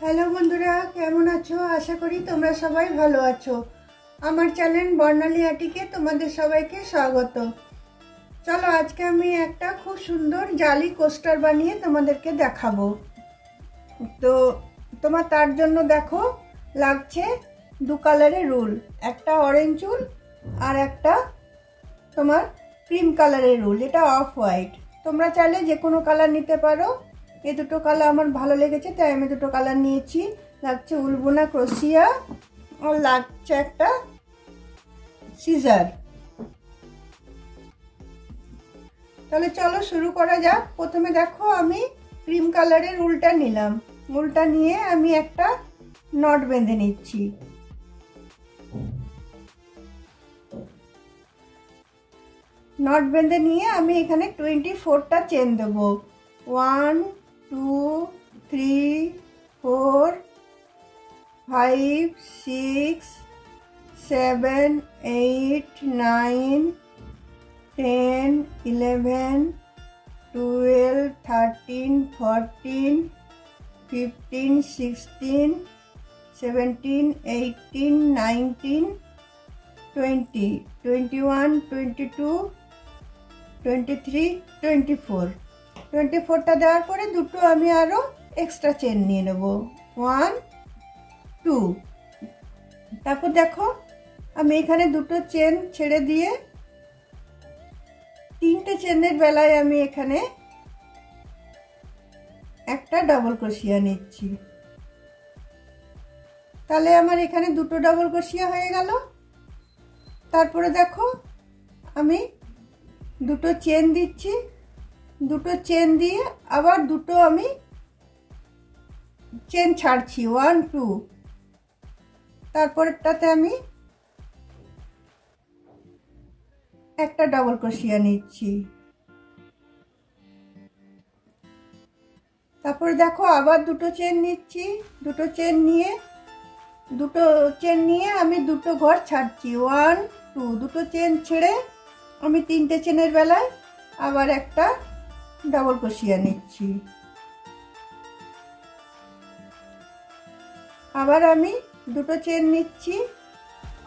Hello বন্ধুরা, কেমন আছো? আশা করি তোমরা সবাই ভালো আছো। আমার চ্যানেল বর্ণালী আটিকে তোমাদের সবাইকে স্বাগত। চলো আজকে আমি একটা খুব সুন্দর জালি কোস্টার বানিয়ে তোমাদেরকে দেখাবো। তো তার জন্য দেখো লাগছে দু কালারের রুল, একটা অরেঞ্জ রুল আর একটা তোমার ক্রিম কালারের রুল, এটা অফ হোয়াইট। তোমরা চাইলে যে কোনো কালার নিতে পারো। এই দুটো কালার আমার ভালো লেগেছে তাই আমি দুটো কালার নিয়েছি। লাগছে উলবোনা ক্রোশিয়া আর লাগছে একটা সিজার। তাহলে চলো শুরু করা যাক। প্রথমে দেখো আমি ক্রিম কালারের উলটা নিলাম। উলটা নিয়ে আমি একটা নট বেঁধে নিচ্ছি। নট বেঁধে নিয়ে আমি এখানে 24টা চেন দেবো। 1 2 3 4 5 6 7 8 9 10 11 12 13 14 15 16 17 18 19 20 21 22 23 24টা দেওয়ার পরে দুটো আমি আরো এক্সট্রা চেন নিয়ে নেব। 1 2। তারপর দেখো আমি এখানে দুটো চেন ছেড়ে দিয়ে তিনটে চেনের বেলায় আমি এখানে একটা ডাবল ক্রোশিয়া নিচ্ছি। তাহলে আমার এখানে দুটো ডাবল ক্রোশিয়া হয়ে গেল। তারপরে দেখো আমি দুটো চেন দিচ্ছি। দুটো চেন দিয়ে আবার দুটো আমি চেন ছাড়ছি, 1 2। তারপরেরটাতে আমি একটা ডাবল ক্রোশিয়া নিচ্ছি। তারপরে দেখো আবার দুটো চেন নিচ্ছি। দুটো চেন নিয়ে আমি দুটো ঘর ছাড়ছি, 1 2। দুটো চেন ছেড়ে আমি তিনটে চেনের বেলায় আবার একটা ডাবল ক্রোশিয়া নিচ্ছি। আবার আমি দুটো চেন নিচ্ছি,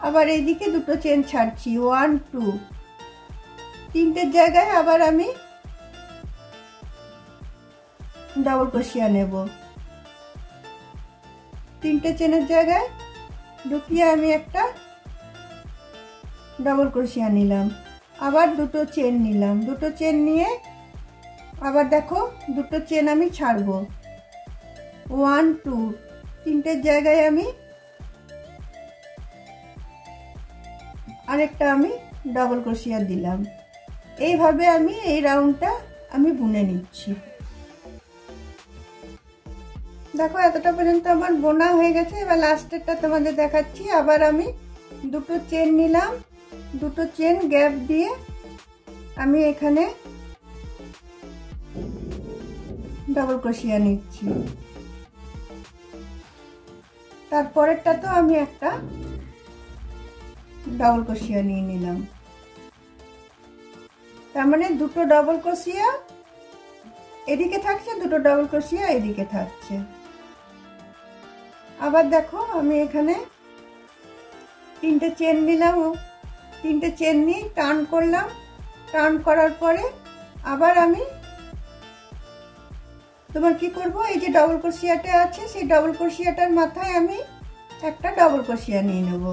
আবার এইদিকে দুটো চেন ছাড়ছি, 1 2। তিনটের জায়গায় আবার আমি ডাবল ক্রোশিয়া নেব। তিনটে চেনের জায়গায় ঢুকিয়ে আমি একটা ডাবল ক্রোশিয়া নিলাম। আবার দুটো চেন নিলাম। দুটো চেন নিয়ে আবার দেখো দুটো চেন আমি ছাড়বো, 1 2। তিনটের জায়গায় আমি আরেকটা আমি ডাবল ক্রোশিয়া দিলাম। এইভাবে আমি এই রাউন্ডটা আমি বুনে নিচ্ছি। দেখো এতটা পর্যন্ত আমার বোনা হয়ে গেছে। এবার লাস্টেরটা তোমাদের দেখাচ্ছি। আবার আমি দুটো চেন নিলাম। দুটো চেন গ্যাপ দিয়ে আমি এখানে ডাবল ক্রোশিয়া নিচ্ছি। তারপরেরটা তো আমি একটা ডাবল ক্রোশিয়া নিয়ে নিলাম। তার মানে দুটো ডাবল ক্রোশিয়া এদিকে থাকছে, দুটো ডাবল ক্রোশিয়া এদিকে থাকছে। আবার দেখো আমি এখানে তিনটে চেন নিলাম। তিনটে চেন নিয়ে টার্ন করলাম। টার্ন করার পরে আবার আমি তোমার কি করব, এই যে ডাবল ক্রোশিয়াটা আছে সেই ডাবল ক্রোশিয়াটার মাথায় আমি একটা ডাবল ক্রোশিয়া নিয়ে নেব।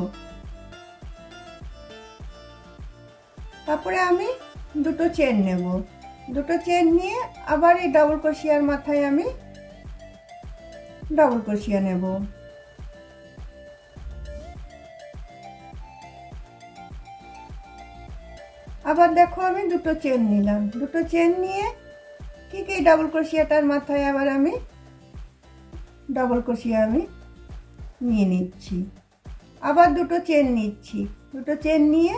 তারপরে আমি দুটো চেন নেব। দুটো চেন নিয়ে আবার এই ডাবল ক্রোশিয়ার মাথায় আমি ডাবল ক্রোশিয়া নেব। আবার দেখো আমি দুটো চেন নিলাম। দুটো চেন নিয়ে ঠিক এই ডাবল ক্রোশিয়াটার মাথায় আবার আমি ডাবল ক্রোশিয়া আমি নিয়ে নিচ্ছি। আবার দুটো চেন নিচ্ছি। দুটো চেন নিয়ে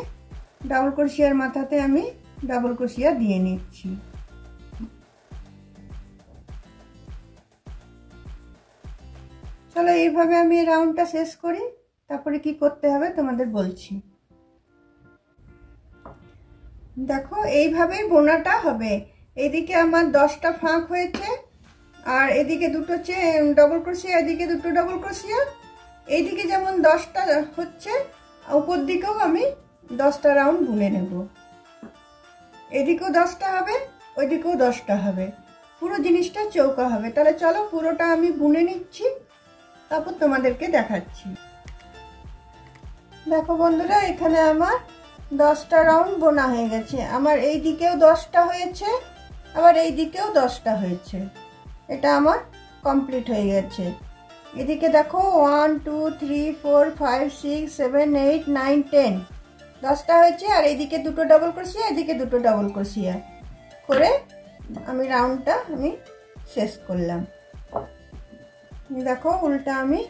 ডাবল ক্রোশিয়ার মাথাতে আমি ডাবল ক্রোশিয়া দিয়ে নিচ্ছি। চলো এইভাবে আমি এই রাউন্ডটা শেষ করি। তারপরে কি করতে হবে তোমাদের বলছি। দেখো এইভাবেই বোনাটা হবে। এদিকে আমার 10টা ফাঁক হয়েছে, আর এদিকে দুটো ডবল ক্রোশিয়া, এদিকে দুটো ডবল ক্রোশিয়া। এইদিকে যেমন 10টা হচ্ছে, উপর দিকেও আমি 10টা রাউন্ড বুনে নেব। এদিকেও 10টা হবে, ওইদিকেও 10টা হবে, পুরো জিনিসটা চৌকা হবে। তাহলে চলো পুরোটা আমি বুনে নিচ্ছি, তারপর তোমাদেরকে দেখাচ্ছি। দেখো বন্ধুরা, এখানে আমার 10টা রাউন্ড বোনা হয়ে গেছে। আমার এই দিকেও 10টা হয়েছে, আবার এই দিকেও 10টা হয়েছে। এটা আমার কমপ্লিট হয়ে গেছে। এদিকে দেখো 1 2 3 4 5 6 7 8 9 10, 10টা হয়েছে। আর এইদিকে দুটো ডবল ক্রোশিয়া, এদিকে দুটো ডবল ক্রোশিয়া করে আমি রাউন্ডটা শেষ করলাম। দেখো উল্টা আমি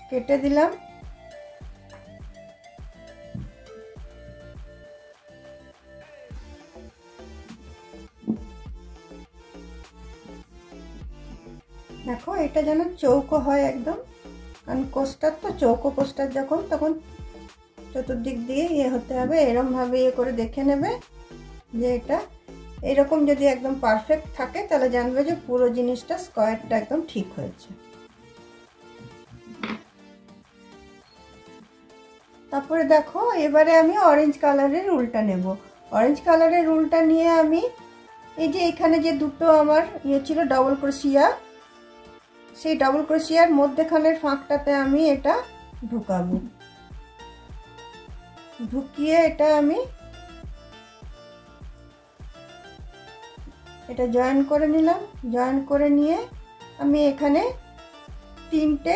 কেটে দিলাম। দেখো এটা যেন চৌকো হয় একদম, কারণ কোস্টার তো চৌকো কোস্টার যখন, তখন চতুর্দিক দিয়ে হতে হবে। এরকমভাবে করে দেখে নেবে যে এটা এরকম যদি একদম পারফেক্ট থাকে, তাহলে জানবে যে পুরো জিনিসটা স্কোয়ারটা একদম ঠিক হয়েছে। তারপরে দেখো এবারে আমি অরেঞ্জ কালারের উলটা নেব। অরেঞ্জ কালারের উলটা নিয়ে আমি এই যে এখানে যে দুটো আমার ছিল ডবল ক্রোশিয়া, সেই ডবল ক্রোশিয়ার মধ্যেখানের ফাঁকটাতে আমি এটা ঢুকাবো। ঢুকিয়ে এটা আমি এটা জয়েন করে নিলাম। জয়েন করে নিয়ে আমি এখানে 3টে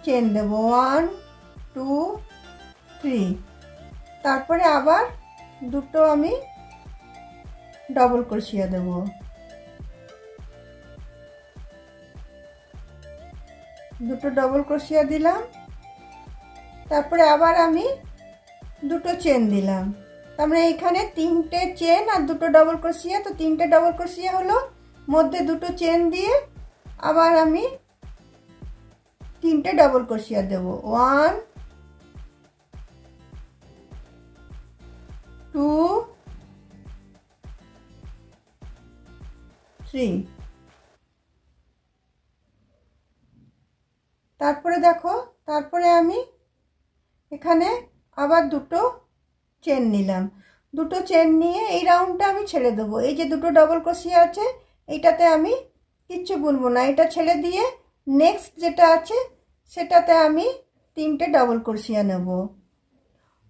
চেন দেব, 1 2 3। তারপরে আবার দুটো আমি ডবল ক্রোশিয়া দেব। দুটো ডবল ক্রোশিয়া দিলাম। তারপরে আবার আমি দুটো চেন দিলাম। তার মানে এখানে 3টে চেন আর দুটো ডবল ক্রোশিয়া, তো 3টে ডবল ক্রোশিয়া হলো। মধ্যে দুটো চেন দিয়ে আবার আমি 3টে ডবল ক্রোশিয়া দেব, 1 2 3। তারপরে দেখো, তারপরে আমি এখানে আবার দুটো চেন নিলাম। দুটো চেন নিয়ে এই রাউন্ডটা আমি ছেড়ে দেবো। এই যে দুটো ডবল ক্রোশিয়া আছে, এইটাতে আমি কিচ্ছু বুনবো না। এটা ছেড়ে দিয়ে নেক্সট যেটা আছে সেটাতে আমি 3টে ডবল ক্রোশিয়া নেব,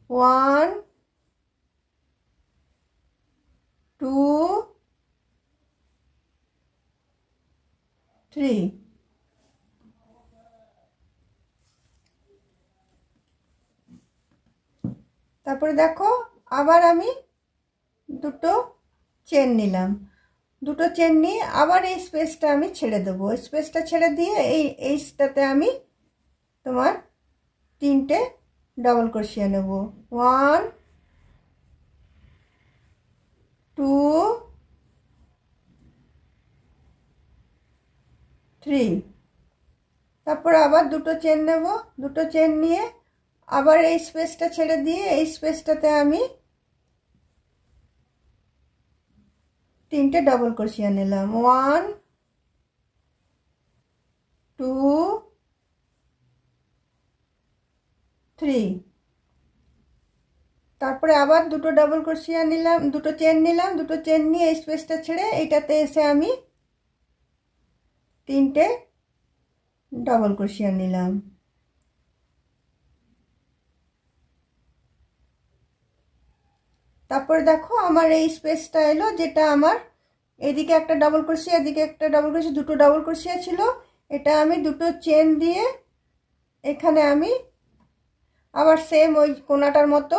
1 2 3। তারপরে দেখো আবার আমি দুটো চেন নিলাম। দুটো চেন নিয়ে আবার এই স্পেসটা আমি ছেড়ে দেবো। স্পেসটা ছেড়ে দিয়ে এইটাতে আমি তোমার 3টে ডবল ক্রোশিয়া নেব, 1 2 3। তারপর আবার দুটো চেন নেব। দুটো চেন নিয়ে আবার এই স্পেসটা ছেড়ে দিয়ে এই স্পেসটাতে আমি 3টে ডবল ক্রোশিয়া নিলাম, 1 2 3। তারপরে আবার দুটো ডবল ক্রোশিয়া নিলাম, দুটো চেন নিলাম। দুটো চেন নিয়ে এই স্পেসটা ছেড়ে এইটাতে এসে আমি 3টে ডবল ক্রোশিয়া নিলাম। তারপরে দেখো আমার এই স্পেসটা এলো, যেটা আমার এদিকে একটা ডবল ক্রোশিয়া, এদিকে একটা ডবল ক্রোশিয়া, দুটো ডবল ক্রোশিয়া ছিল। এটা আমি দুটো চেন দিয়ে এখানে আমি আবার সেম ওই কোনাটার মতো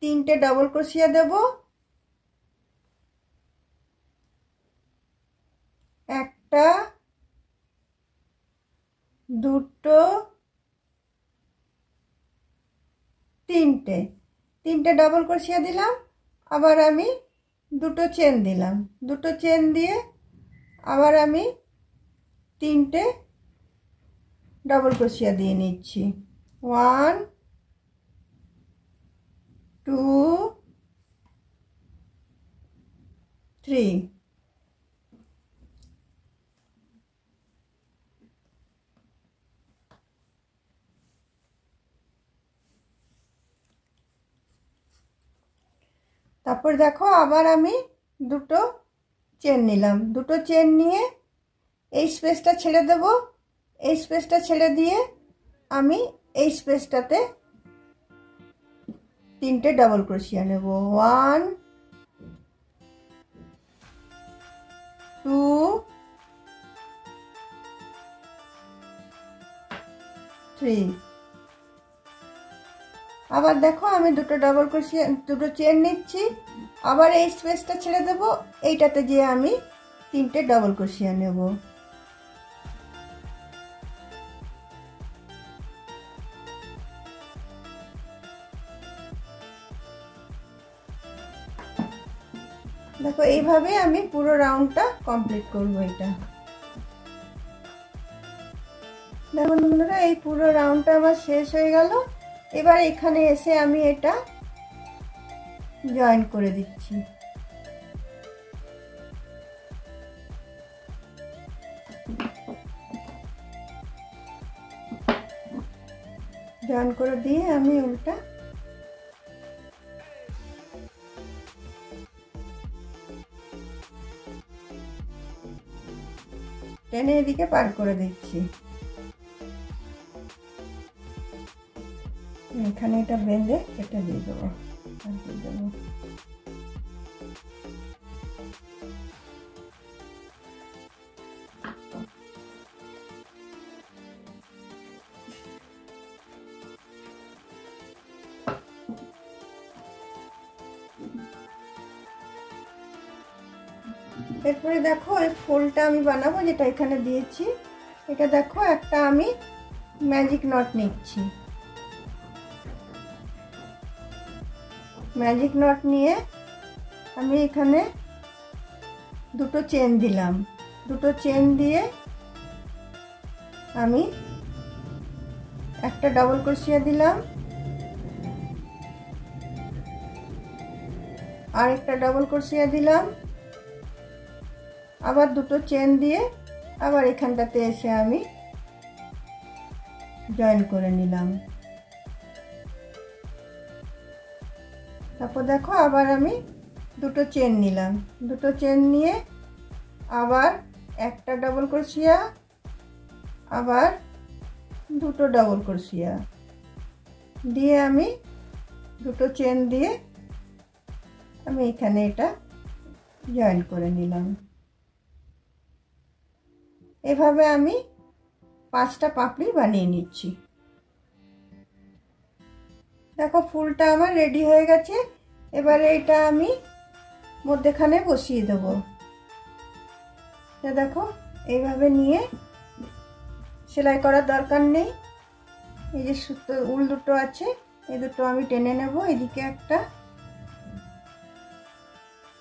3টে ডবল ক্রোশিয়া দেব, একটা দুটো তিনটে ডবল ক্রোশিয়া দিলাম। আবার আমি দুটো চেন দিলাম। দুটো চেন দিয়ে আবার আমি 3টে ডবল ক্রোশিয়া দিয়ে নিচ্ছি, 1 2 3। তারপর দেখো আবার আমি দুটো চেন নিলাম, দুটো চেন নিয়ে এই স্পেসটা ছেড়ে দেব, এই স্পেসটা ছেড়ে দিয়ে আমি এই স্পেসটাতে তিনটে ডাবল ক্রোশিয়া নেব। 1 2 3। আবার দেখো আমি দুটো ডাবল ক্রোশিয়া, দুটো চেন নিচ্ছি, আবার এই স্পেসটা ছেড়ে দেব, এইটাতে গিয়ে আমি তিনটে ডাবল ক্রোশিয়া নেব। দেখো এইভাবে আমি পুরো রাউন্ডটা কমপ্লিট করব। এটা দেখুন বন্ধুরা, এই পুরো রাউন্ডটা আমার শেষ হয়ে গেল। এবার এখানে এসে আমি এটা জয়েন করে দিচ্ছি। জয়েন করে দিয়ে আমি উল্টা টেনে এদিকে পার করে দিচ্ছি। এখানে এটা বেঁধে কেটে দিয়ে দেবো, এরপরে দেখো এই ফুলটা আমি বানাবো যেটা এখানে দিয়েছি। এটা দেখো একটা আমি ম্যাজিক নট নিচ্ছি, ম্যাজিক নট নিয়ে আমি এখানে দুটো চেন দিলাম, দুটো চেন দিয়ে আমি একটা ডাবল ক্রোশিয়া দিলাম, আর একটা ডাবল ক্রোশিয়া দিলাম, আবার দুটো চেন দিয়ে আবার এখানটাতে এসে আমি জয়েন করে নিলাম। তারপর দেখো আবার আমি দুটো চেন নিলাম, দুটো চেন নিয়ে আবার একটা ডাবল ক্রোশিয়া, আবার দুটো ডাবল ক্রোশিয়া দিয়ে আমি দুটো চেন দিয়ে আমি এখানে এটা জয়েন করে নিলাম। এভাবে আমি 5টা পাপড়ি বানিয়ে নিচ্ছি। দেখো ফুলটা আমার রেডি হয়ে গেছে। এবারে এটা আমি মধ্যেখানে বসিয়ে দেব। দেখো এইভাবে নিয়ে সেলাই করার দরকার নেই। এই যে সুতো উল দুটো আছে, এই দুটো আমি টেনে নেব, এদিকে একটা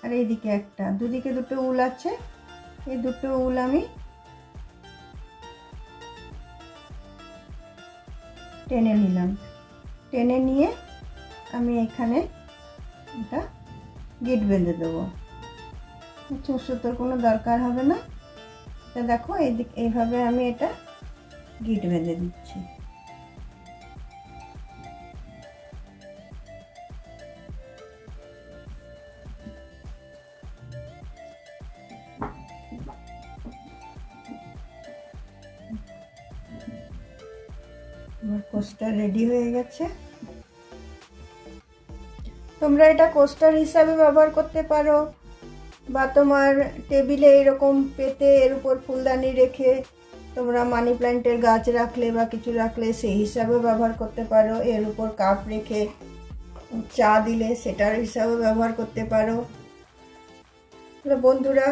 আর এইদিকে একটা, দুদিকে দুটো উল আছে, এই দুটো উল আমি টেনে নিলাম। টেনে নিয়ে আমি এখানে এটা গিট বেঁধে দেবো, সুতোর কোনো দরকার হবে না। দেখো এইভাবে আমি এটা গিট বেঁধে দিচ্ছি। আমার কোস্টার রেডি হয়ে গেছে। তোমরা এটা কোস্টার হিসাবে ব্যবহার করতে পারো, বা তোমার টেবিলে এরকম পেতে এর উপর ফুলদানি রেখে তোমরা মানি প্ল্যান্টের গাছ রাখলে বা কিছু রাখলে সেই হিসাবে ব্যবহার করতে পারো। এর উপর কাপ রেখে চা দিলে সেটার হিসাবে ব্যবহার করতে পারো। বন্ধুরা,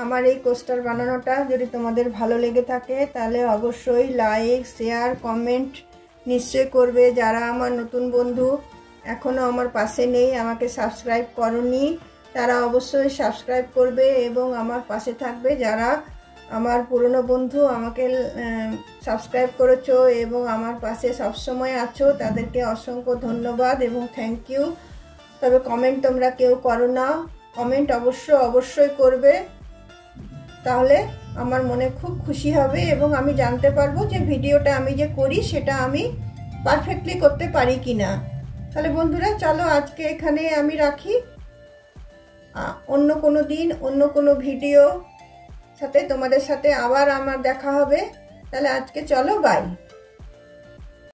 আমার এই কোস্টার বানানোটা যদি তোমাদের ভালো লেগে থাকে তাহলে অবশ্যই লাইক, শেয়ার, কমেন্ট নিশ্চয়ই করবে। যারা আমার নতুন বন্ধু এখনও আমার পাশে নেই, আমাকে সাবস্ক্রাইব করনি, তারা অবশ্যই সাবস্ক্রাইব করবে এবং আমার পাশে থাকবে। যারা আমার পুরনো বন্ধু আমাকে সাবস্ক্রাইব করেছো এবং আমার পাশে সবসময় আছো, তাদেরকে অসংখ্য ধন্যবাদ এবং থ্যাংক ইউ। তবে কমেন্ট তোমরা কেউ করো না, কমেন্ট অবশ্যই করবে, তাহলে আমার মনে খুব খুশি হবে এবং আমি জানতে পারবো যে ভিডিওটা আমি যে করি সেটা আমি পারফেক্টলি করতে পারি কিনা। তাহলে বন্ধুরা চলো আজকে এখানে আমি রাখি। অন্য কোনো দিন অন্য কোনো ভিডিও সাথে তোমাদের সাথে আবার আমার দেখা হবে। তাহলে আজকে চলো, বাই।